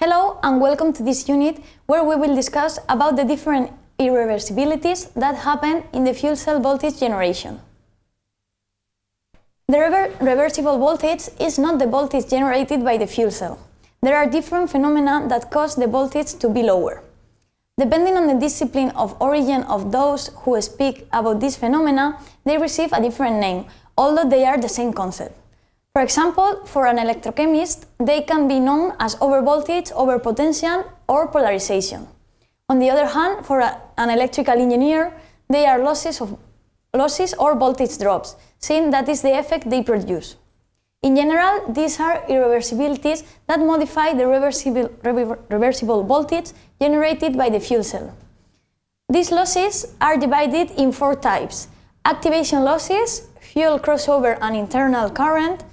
Hello and welcome to this unit where we will discuss about the different irreversibilities that happen in the fuel cell voltage generation. The reversible voltage is not the voltage generated by the fuel cell. There are different phenomena that cause the voltage to be lower. Depending on the discipline of origin of those who speak about this phenomena, they receive a different name, although they are the same concept. For example, for an electrochemist, they can be known as overvoltage, overpotential, or polarization. On the other hand, for an electrical engineer, they are losses or voltage drops, since that is the effect they produce. In general, these are irreversibilities that modify the reversible voltage generated by the fuel cell. These losses are divided in four types: activation losses, fuel crossover and internal current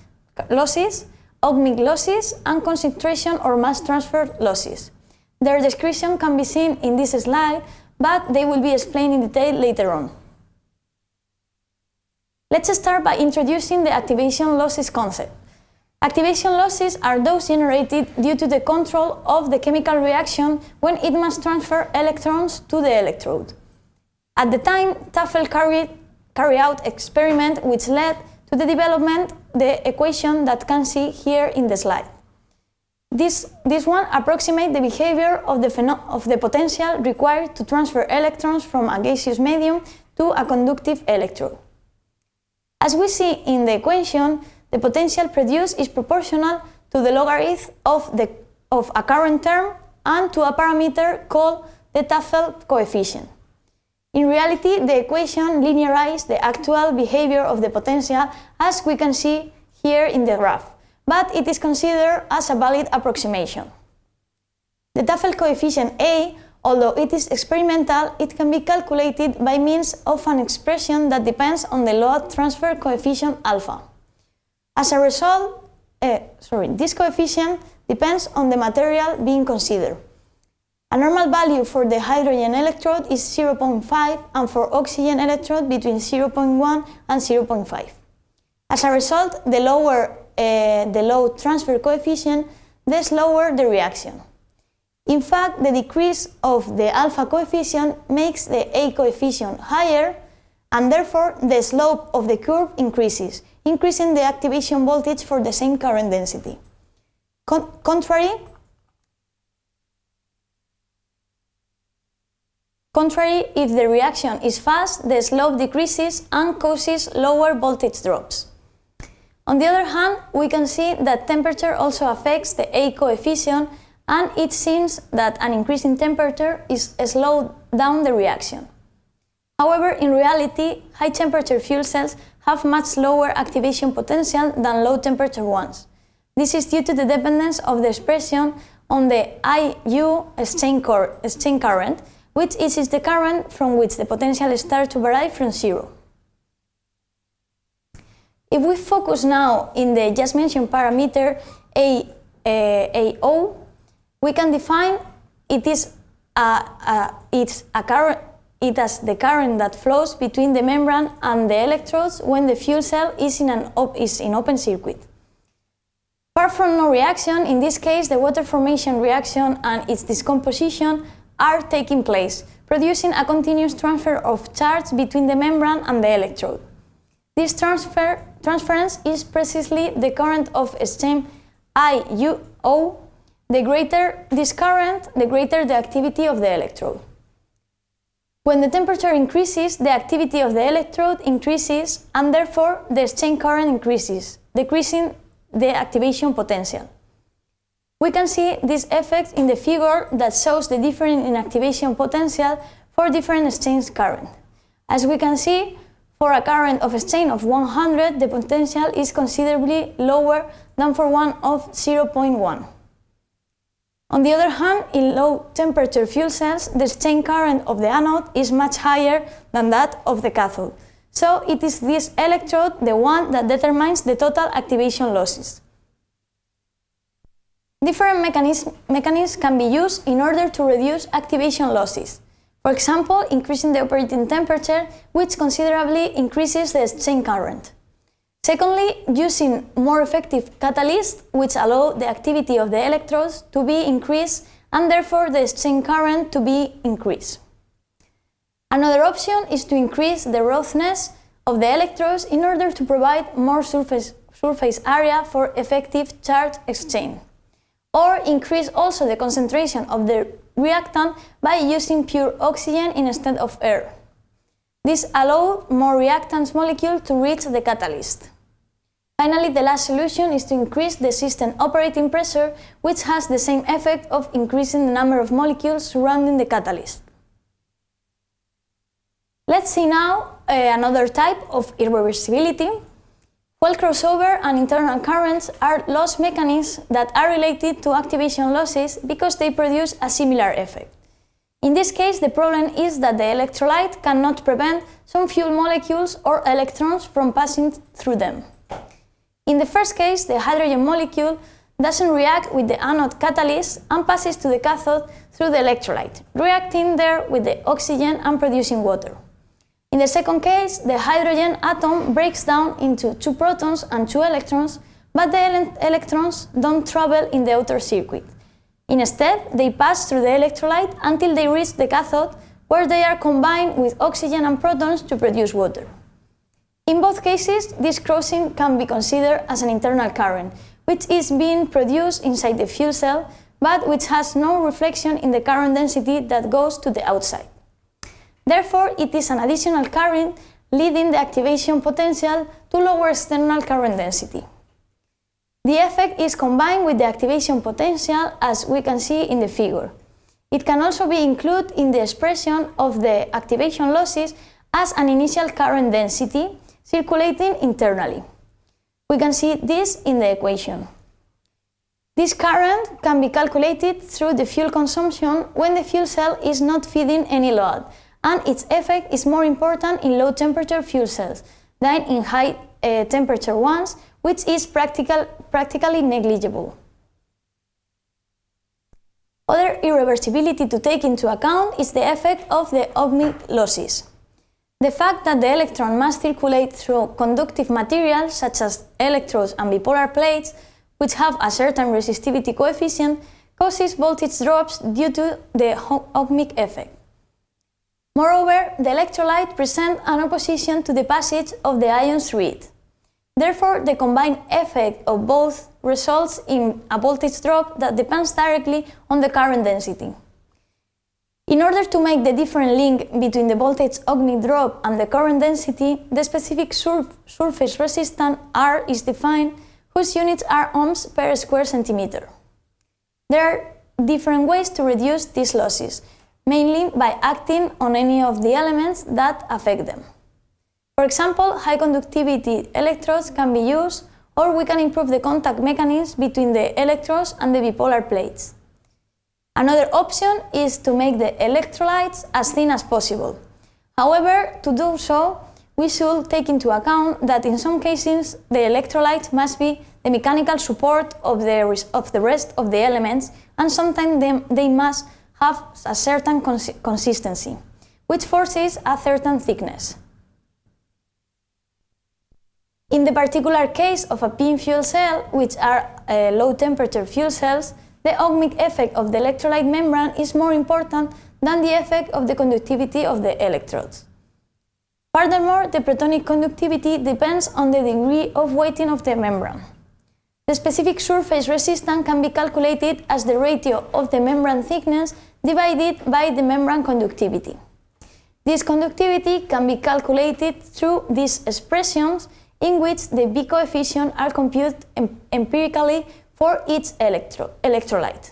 losses, ohmic losses, and concentration or mass transfer losses. Their description can be seen in this slide, but they will be explained in detail later on. Let's start by introducing the activation losses concept. Activation losses are those generated due to the control of the chemical reaction when it must transfer electrons to the electrode. At the time, Tafel carried out experiment which led to the development the equation that can see here in the slide. This one approximates the behavior of the potential required to transfer electrons from a gaseous medium to a conductive electrode. As we see in the equation, the potential produced is proportional to the logarithm of a current term and to a parameter called the Tafel coefficient. In reality, the equation linearizes the actual behavior of the potential, as we can see here in the graph, but it is considered as a valid approximation. The Tafel coefficient A, although it is experimental, it can be calculated by means of an expression that depends on the load transfer coefficient alpha. As a result, this coefficient depends on the material being considered. A normal value for the hydrogen electrode is 0.5 and for oxygen electrode between 0.1 and 0.5. As a result, the lower the load transfer coefficient, the slower the reaction. In fact, the decrease of the alpha coefficient makes the A coefficient higher, and therefore the slope of the curve increases, increasing the activation voltage for the same current density. Contrary, if the reaction is fast, the slope decreases and causes lower voltage drops. On the other hand, we can see that temperature also affects the A coefficient, and it seems that an increase in temperature slows down the reaction. However, in reality, high temperature fuel cells have much lower activation potential than low temperature ones. This is due to the dependence of the expression on the IU exchange current, which is the current from which the potential starts to vary from zero. If we focus now in the just mentioned parameter AO, we can define it as the current that flows between the membrane and the electrodes when the fuel cell is in open circuit. Apart from no reaction, in this case the water formation reaction and its decomposition are taking place, producing a continuous transfer of charge between the membrane and the electrode. This transference is precisely the current of exchange IUO. The greater this current, the greater the activity of the electrode. When the temperature increases, the activity of the electrode increases, and therefore the exchange current increases, decreasing the activation potential. We can see this effect in the figure that shows the difference in activation potential for different exchange current. As we can see, for a current of exchange of 100, the potential is considerably lower than for one of 0.1. On the other hand, in low temperature fuel cells, the exchange current of the anode is much higher than that of the cathode. So it is this electrode the one that determines the total activation losses. Different mechanisms can be used in order to reduce activation losses. For example, increasing the operating temperature, which considerably increases the exchange current. Secondly, using more effective catalysts which allow the activity of the electrodes to be increased and therefore the exchange current to be increased. Another option is to increase the roughness of the electrodes in order to provide more surface area for effective charge exchange, or increase also the concentration of the reactant by using pure oxygen instead of air. This allows more reactants molecules to reach the catalyst. Finally, the last solution is to increase the system operating pressure, which has the same effect of increasing the number of molecules surrounding the catalyst. Let's see now another type of irreversibility. While crossover and internal currents are loss mechanisms that are related to activation losses because they produce a similar effect. In this case, the problem is that the electrolyte cannot prevent some fuel molecules or electrons from passing through them. In the first case, the hydrogen molecule doesn't react with the anode catalyst and passes to the cathode through the electrolyte, reacting there with the oxygen and producing water. In the second case, the hydrogen atom breaks down into 2 protons and 2 electrons, but the electrons don't travel in the outer circuit. Instead, they pass through the electrolyte until they reach the cathode, where they are combined with oxygen and protons to produce water. In both cases, this crossing can be considered as an internal current, which is being produced inside the fuel cell, but which has no reflection in the current density that goes to the outside. Therefore, it is an additional current leading the activation potential to lower external current density. The effect is combined with the activation potential, as we can see in the figure. It can also be included in the expression of the activation losses as an initial current density circulating internally. We can see this in the equation. This current can be calculated through the fuel consumption when the fuel cell is not feeding any load, and its effect is more important in low temperature fuel cells than in high temperature ones, which is practically negligible. Other irreversibility to take into account is the effect of the ohmic losses. The fact that the electron must circulate through conductive materials such as electrodes and bipolar plates, which have a certain resistivity coefficient, causes voltage drops due to the ohmic effect. Moreover, the electrolyte presents an opposition to the passage of the ions through it. Therefore, the combined effect of both results in a voltage drop that depends directly on the current density. In order to make the different link between the voltage ohmic drop and the current density, the specific surface resistance R is defined, whose units are ohms per square centimeter. There are different ways to reduce these losses, mainly by acting on any of the elements that affect them. For example, high conductivity electrodes can be used, or we can improve the contact mechanism between the electrodes and the bipolar plates. Another option is to make the electrolytes as thin as possible. However, to do so, we should take into account that in some cases the electrolyte must be the mechanical support of the rest of the elements, and sometimes they must have a certain consistency, which forces a certain thickness. In the particular case of a PIN fuel cell, which are low temperature fuel cells, the ohmic effect of the electrolyte membrane is more important than the effect of the conductivity of the electrodes. Furthermore, the protonic conductivity depends on the degree of weighting of the membrane. The specific surface resistance can be calculated as the ratio of the membrane thickness divided by the membrane conductivity. This conductivity can be calculated through these expressions, in which the B coefficients are computed empirically for each electrolyte.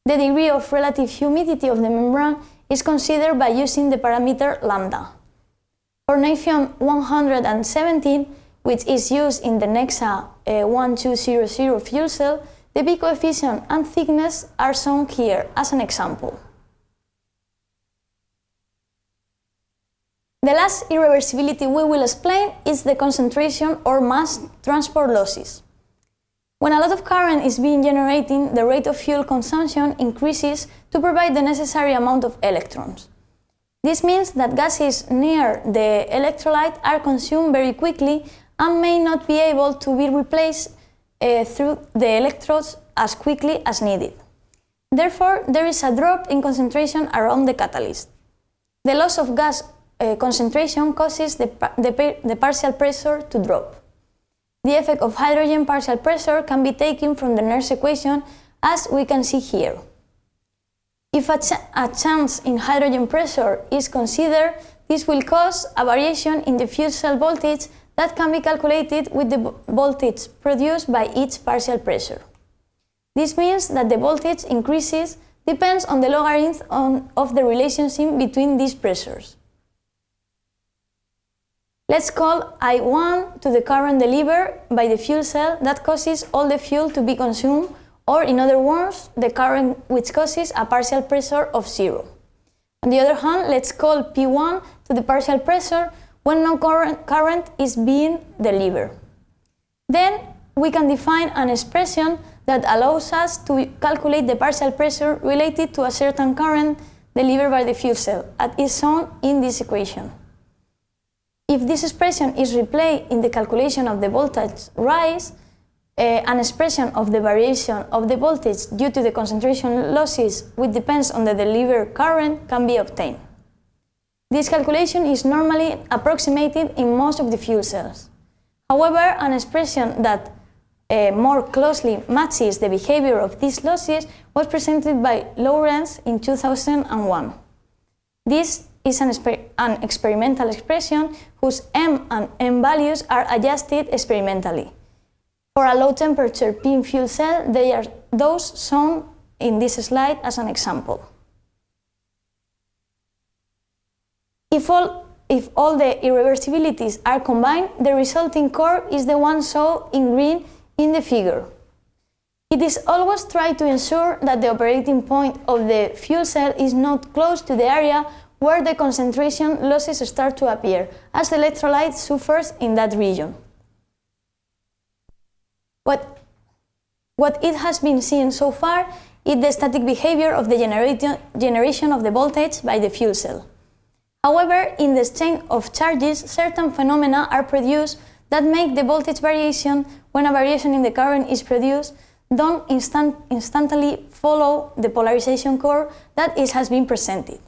The degree of relative humidity of the membrane is considered by using the parameter lambda. For Nafion 117, which is used in the Nexa 1200 fuel cell, the B coefficient and thickness are shown here as an example. The last irreversibility we will explain is the concentration or mass transport losses. When a lot of current is being generated, the rate of fuel consumption increases to provide the necessary amount of electrons. This means that gases near the electrolyte are consumed very quickly, and may not be able to be replaced through the electrodes as quickly as needed. Therefore, there is a drop in concentration around the catalyst. The loss of gas concentration causes the partial pressure to drop. The effect of hydrogen partial pressure can be taken from the Nernst equation, as we can see here. If a change in hydrogen pressure is considered, this will cause a variation in the fuel cell voltage that can be calculated with the voltage produced by each partial pressure. This means that the voltage increases depends on the logarithm of the relationship between these pressures. Let's call I1 to the current delivered by the fuel cell that causes all the fuel to be consumed, or in other words, the current which causes a partial pressure of 0. On the other hand, let's call P1 to the partial pressure when no current is being delivered. Then we can define an expression that allows us to calculate the partial pressure related to a certain current delivered by the fuel cell, as is shown in this equation. If this expression is replaced in the calculation of the voltage rise, an expression of the variation of the voltage due to the concentration losses, which depends on the delivered current, can be obtained. This calculation is normally approximated in most of the fuel cells. However, an expression that more closely matches the behavior of these losses was presented by Lawrence in 2001. This is an experimental expression whose M and N values are adjusted experimentally. For a low temperature PIN fuel cell, they are those shown in this slide as an example. If all the irreversibilities are combined, the resulting curve is the one shown in green in the figure. It is always tried to ensure that the operating point of the fuel cell is not close to the area where the concentration losses start to appear, as the electrolyte suffers in that region. What it has been seen so far is the static behavior of the generation of the voltage by the fuel cell. However, in the exchange of charges, certain phenomena are produced that make the voltage variation, when a variation in the current is produced, don't instantly follow the polarization curve that has been presented.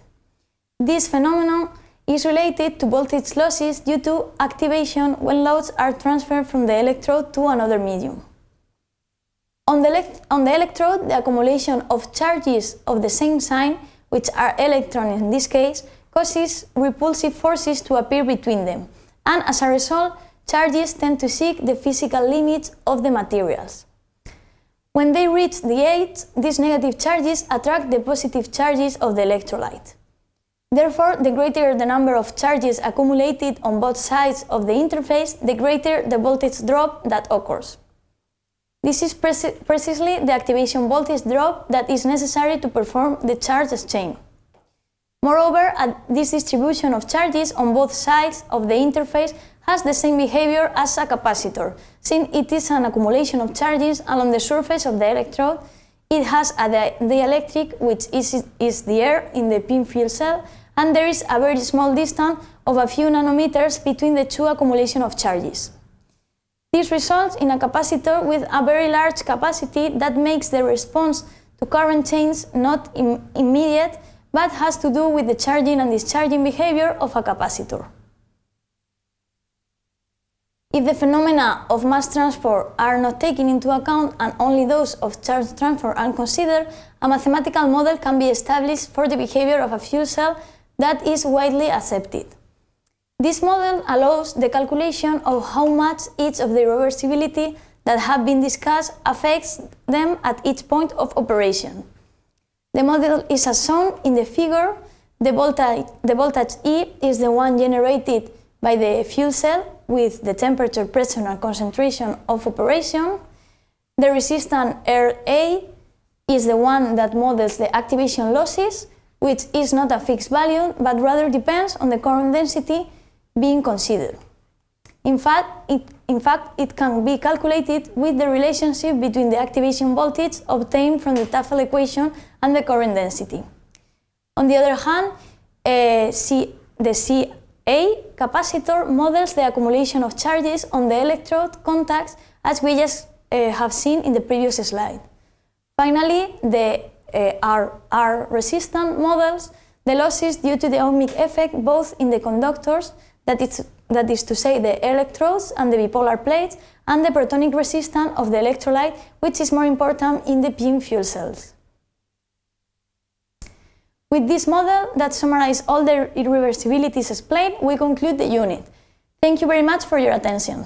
This phenomenon is related to voltage losses due to activation when loads are transferred from the electrode to another medium. On the electrode, the accumulation of charges of the same sign, which are electrons in this case, causes repulsive forces to appear between them, and as a result, charges tend to seek the physical limits of the materials. When they reach the edge, these negative charges attract the positive charges of the electrolyte. Therefore, the greater the number of charges accumulated on both sides of the interface, the greater the voltage drop that occurs. This is precisely the activation voltage drop that is necessary to perform the charge exchange. Moreover, this distribution of charges on both sides of the interface has the same behavior as a capacitor. Since it is an accumulation of charges along the surface of the electrode, it has a dielectric, which is the air in the PIN fuel cell, and there is a very small distance of a few nanometers between the two accumulations of charges. This results in a capacitor with a very large capacity that makes the response to current change not immediate, but has to do with the charging and discharging behavior of a capacitor. If the phenomena of mass transfer are not taken into account and only those of charge transfer are considered, a mathematical model can be established for the behavior of a fuel cell that is widely accepted. This model allows the calculation of how much each of the irreversibility that have been discussed affects them at each point of operation. The model is as shown in the figure. The voltage E is the one generated by the fuel cell with the temperature, pressure, and concentration of operation. The resistance RA is the one that models the activation losses, which is not a fixed value, but rather depends on the current density being considered. In fact, it can be calculated with the relationship between the activation voltage obtained from the Tafel equation and the current density. On the other hand, the CA capacitor models the accumulation of charges on the electrode contacts as we just have seen in the previous slide. Finally, the R resistant models the losses due to the ohmic effect both in the conductors, that is to say the electrodes and the bipolar plates, and the protonic resistance of the electrolyte, which is more important in the PIN fuel cells. With this model that summarizes all the irreversibilities explained, we conclude the unit. Thank you very much for your attention.